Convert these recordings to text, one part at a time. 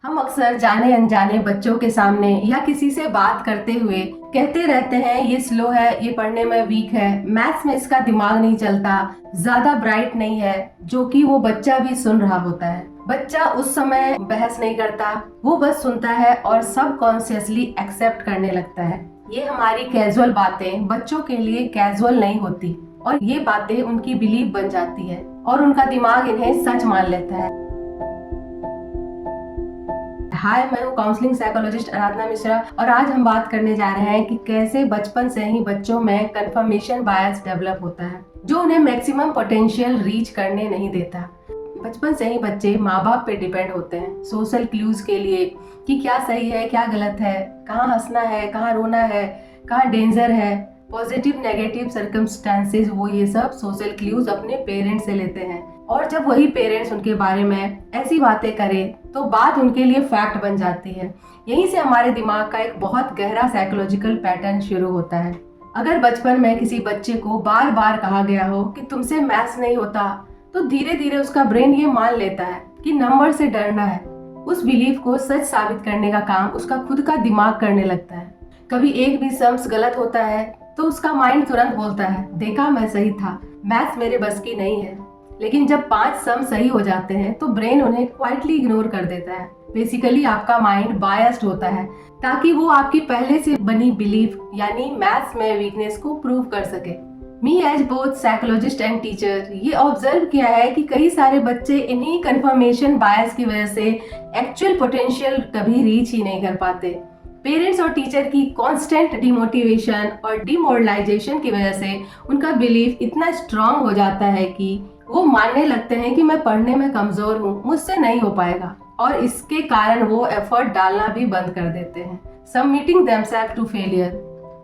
हम अक्सर जाने अनजाने बच्चों के सामने या किसी से बात करते हुए कहते रहते हैं ये स्लो है, ये पढ़ने में वीक है, मैथ्स में इसका दिमाग नहीं चलता, ज्यादा ब्राइट नहीं है, जो कि वो बच्चा भी सुन रहा होता है। बच्चा उस समय बहस नहीं करता, वो बस सुनता है और सबकॉन्शियसली एक्सेप्ट करने लगता है। ये हमारी कैजुअल बातें बच्चों के लिए कैजुअल नहीं होती और ये बातें उनकी बिलीफ बन जाती है और उनका दिमाग इन्हें सच मान लेता है। हाय, मैं हूँ काउंसलिंग साइकोलॉजिस्ट आराधना मिश्रा और आज हम बात करने जा रहे हैं कि कैसे बचपन से ही बच्चों में कंफर्मेशन बायस डेवलप होता है जो उन्हें मैक्सिमम पोटेंशियल रीच करने नहीं देता। बचपन से ही बच्चे माँ बाप पे डिपेंड होते हैं सोशल क्लूज के लिए कि क्या सही है क्या गलत है, कहाँ हंसना है कहाँ रोना है, कहाँ डेंजर है, पॉजिटिव नेगेटिव सर्कमस्टांसेस। वो ये सब सोशल क्लूज अपने पेरेंट्स से लेते हैं और जब वही पेरेंट्स उनके बारे में ऐसी बातें करें तो बात उनके लिए फैक्ट बन जाती है। यहीं से हमारे दिमाग का एक बहुत गहरा साइकोलॉजिकल पैटर्न शुरू होता है। अगर बचपन में किसी बच्चे को बार बार कहा गया हो कि तुमसे मैथ्स नहीं होता, तो धीरे धीरे उसका ब्रेन ये मान लेता है कि नंबर से डरना है। उस बिलीफ को सच साबित करने का काम उसका खुद का दिमाग करने लगता है। कभी एक भी सम्स गलत होता है तो उसका माइंड तुरंत बोलता है, देखा मैं सही था, मैथ्स मेरे बस की नहीं है। लेकिन जब 5 सम सही हो जाते हैं तो ब्रेन उन्हें क्वाइटली इग्नोर कर देता है। बेसिकली आपका माइंड बायस्ड होता है ताकि वो आपकी पहले से बनी बिलीफ यानी मैथ्स में वीकनेस को प्रूव कर सके। Me as both psychologist and teacher ये ऑब्जर्व किया है कि कई सारे बच्चे इन्हीं कंफर्मेशन बायस की वजह से एक्चुअल पोटेंशियल कभी रीच ही नहीं कर पाते। पेरेंट्स और टीचर की कांस्टेंट डिमोटिवेशन और डिमोरलाइजेशन की वजह से उनका बिलीफ इतना स्ट्रांग हो जाता है कि वो मानने लगते हैं कि मैं पढ़ने में कमजोर हूँ, मुझसे नहीं हो पाएगा, और इसके कारण वो एफर्ट डालना भी बंद कर देते हैं, submitting themselves to failure.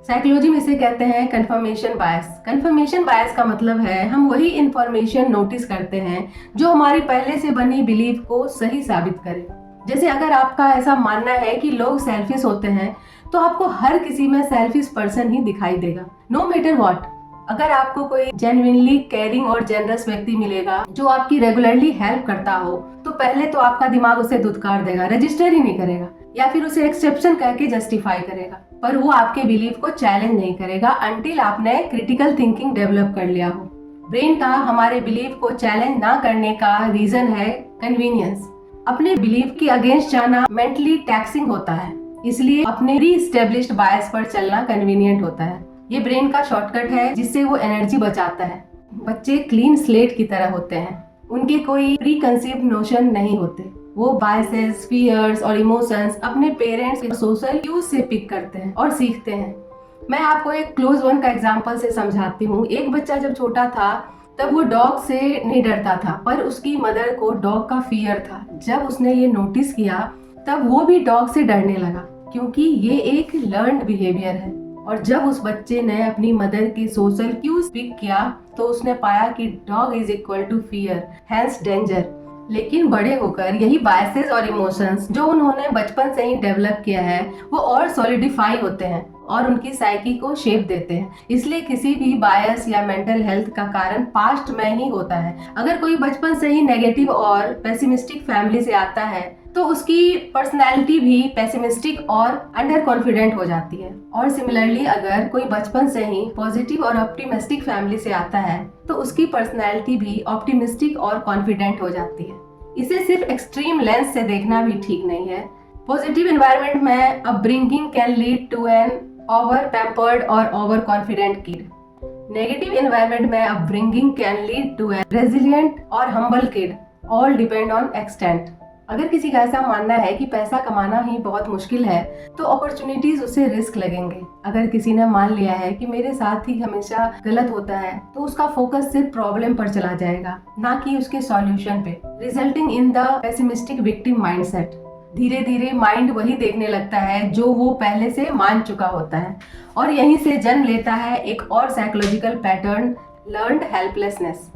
Psychology में इसे कहते हैं कंफर्मेशन बायस। कंफर्मेशन बायस का मतलब है हम वही इंफॉर्मेशन नोटिस करते हैं जो हमारी पहले से बनी बिलीफ को सही साबित करे। जैसे अगर आपका ऐसा मानना है कि लोग सेल्फिश होते हैं तो आपको हर किसी में सेल्फिश पर्सन ही दिखाई देगा, नो मैटर व्हाट। अगर आपको कोई जेन्युइनली केयरिंग और जेनरस व्यक्ति मिलेगा जो आपकी रेगुलरली हेल्प करता हो तो पहले तो आपका दिमाग उसे धुतकार देगा, रजिस्टर ही नहीं करेगा या फिर उसे एक्सेप्शन कह के जस्टिफाई करेगा, पर वो आपके बिलीफ को चैलेंज नहीं करेगा अनटिल आपने क्रिटिकल थिंकिंग डेवलप कर लिया हो। ब्रेन का हमारे बिलीफ को चैलेंज ना करने का रीजन है कन्वीनियंस। अपने बिलीफ के अगेंस्ट जाना मेंटली टैक्सिंग होता है, इसलिए अपने री एस्टेब्लिश्ड बायस पर चलना कन्वीनियंट होता है। ये ब्रेन का शॉर्टकट है जिससे वो एनर्जी बचाता है। बच्चे क्लीन स्लेट की तरह होते हैं, उनके कोई प्री कंसीव्ड नोशन नहीं होते। वो बायसेस, फियर्स और इमोशंस अपने पेरेंट्स के सोशल क्यूज से पिक करते हैं और सीखते हैं। मैं आपको एक क्लोज वन का एग्जांपल से समझाती हूँ। एक बच्चा जब छोटा था तब वो डॉग से नहीं डरता था, पर उसकी मदर को डॉग का फियर था। जब उसने ये नोटिस किया तब वो भी डॉग से डरने लगा क्योंकि ये एक लर्न्ड बिहेवियर है। और जब उस बच्चे ने अपनी मदर की सोशल क्यूज पिक किया तो उसने पाया कि dog is equal to fear, hence danger. लेकिन बड़े होकर यही बायसेस और इमोशंस जो उन्होंने बचपन से ही डेवलप किया है वो और सॉलिडिफाई होते हैं और उनकी साइकी को शेप देते हैं। इसलिए किसी भी बायस या मेंटल हेल्थ का कारण पास्ट में ही होता है। अगर कोई बचपन से ही नेगेटिव और पेसिमिस्टिक फैमिली से आता है तो उसकी पर्सनैलिटी भी पेसिमिस्टिक और अंडर कॉन्फिडेंट हो जाती है। और सिमिलरली अगर कोई बचपन से ही पॉजिटिव और ऑप्टिमिस्टिक फैमिली से आता है तो उसकी पर्सनैलिटी भी ऑप्टिमिस्टिक और कॉन्फिडेंट हो जाती है। इसे सिर्फ एक्सट्रीम लेंस से देखना भी ठीक नहीं है। पॉजिटिव एनवायरनमेंट में upbringing can lead to an over pampered और over confident kid. Negative environment में upbringing can lead to an resilient और humble kid. All depend on extent. अगर किसी का ऐसा मानना है कि पैसा कमाना ही बहुत मुश्किल है तो अपॉर्चुनिटीज उसे रिस्क लगेंगे। अगर किसी ने मान लिया है कि मेरे साथ ही हमेशा गलत होता है तो उसका फोकस सिर्फ प्रॉब्लम पर चला जाएगा ना कि उसके सॉल्यूशन पे, resulting in the pessimistic victim mindset. धीरे धीरे माइंड वही देखने लगता है जो वो पहले से मान चुका होता है और यहीं से जन्म लेता है एक और साइकोलॉजिकल पैटर्न, लर्न्ड हेल्पलेसनेस।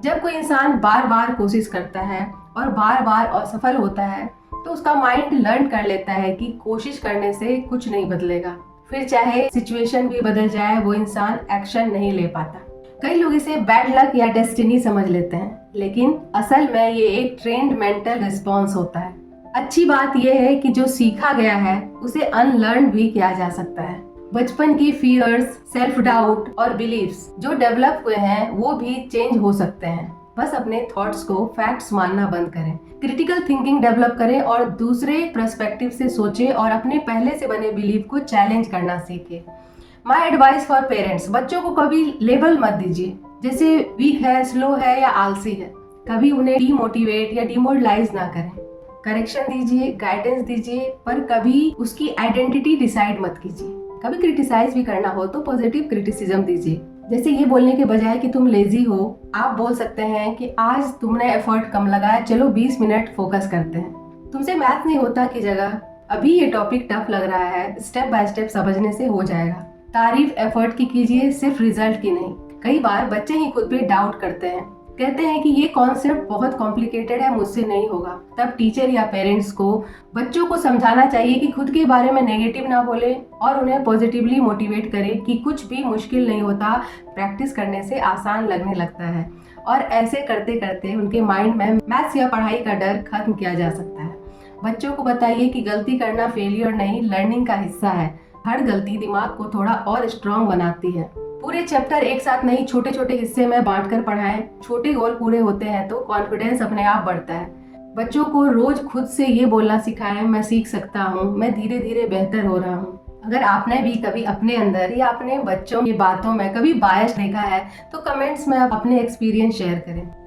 जब कोई इंसान बार बार कोशिश करता है और बार बार असफल होता है तो उसका माइंड लर्न कर लेता है कि कोशिश करने से कुछ नहीं बदलेगा। फिर चाहे सिचुएशन भी बदल जाए वो इंसान एक्शन नहीं ले पाता। कई लोग इसे बैड लक या डेस्टिनी समझ लेते हैं, लेकिन असल में ये एक ट्रेंड मेंटल रिस्पॉन्स होता है। अच्छी बात यह है कि जो सीखा गया है उसे अनलर्न भी किया जा सकता है। बचपन की फियर्स, सेल्फ डाउट और बिलीफ्स जो डेवलप हुए हैं वो भी चेंज हो सकते हैं। बस अपने थॉट्स को फैक्ट्स मानना बंद करें, क्रिटिकल थिंकिंग डेवलप करें और दूसरे पर्सपेक्टिव से सोचें और अपने पहले से बने बिलीफ को चैलेंज करना सीखें। माय एडवाइस फॉर पेरेंट्स, बच्चों को कभी लेबल मत दीजिए, जैसे वीक है, स्लो है या आलसी है। कभी उन्हें डीमोटिवेट या डिमोरलाइज ना करें। करेक्शन दीजिए, गाइडेंस दीजिए, पर कभी उसकी आइडेंटिटी डिसाइड मत कीजिए। कभी क्रिटिसाइज भी करना हो तो पॉजिटिव क्रिटिसिज्म दीजिए। जैसे ये बोलने के बजाय कि तुम लेजी हो, आप बोल सकते हैं कि आज तुमने एफर्ट कम लगाया, चलो 20 मिनट फोकस करते हैं। तुमसे मैथ नहीं होता की जगह अभी ये टॉपिक टफ लग रहा है, स्टेप बाय स्टेप समझने से हो जाएगा। तारीफ एफर्ट की कीजिए, सिर्फ रिजल्ट की नहीं। कई बार बच्चे ही खुद पे डाउट करते हैं, कहते हैं कि ये कॉन्सेप्ट बहुत कॉम्प्लिकेटेड है, मुझसे नहीं होगा। तब टीचर या पेरेंट्स को बच्चों को समझाना चाहिए कि खुद के बारे में नेगेटिव ना बोले और उन्हें पॉजिटिवली मोटिवेट करें कि कुछ भी मुश्किल नहीं होता, प्रैक्टिस करने से आसान लगने लगता है। और ऐसे करते करते उनके माइंड में मैथ्स या पढ़ाई का डर खत्म किया जा सकता है। बच्चों को बताइए कि गलती करना फेलियर नहीं, लर्निंग का हिस्सा है। हर गलती दिमाग को थोड़ा और स्ट्रॉन्ग बनाती है। पूरे चैप्टर एक साथ नहीं, छोटे छोटे हिस्से में बांटकर पढ़ाएं। छोटे गोल पूरे होते हैं तो कॉन्फिडेंस अपने आप बढ़ता है। बच्चों को रोज खुद से ये बोलना सिखाएं, मैं सीख सकता हूँ, मैं धीरे धीरे बेहतर हो रहा हूँ। अगर आपने भी कभी अपने अंदर या अपने बच्चों की बातों में कभी बायस देखा है तो कमेंट्स में आप अपने एक्सपीरियंस शेयर करें।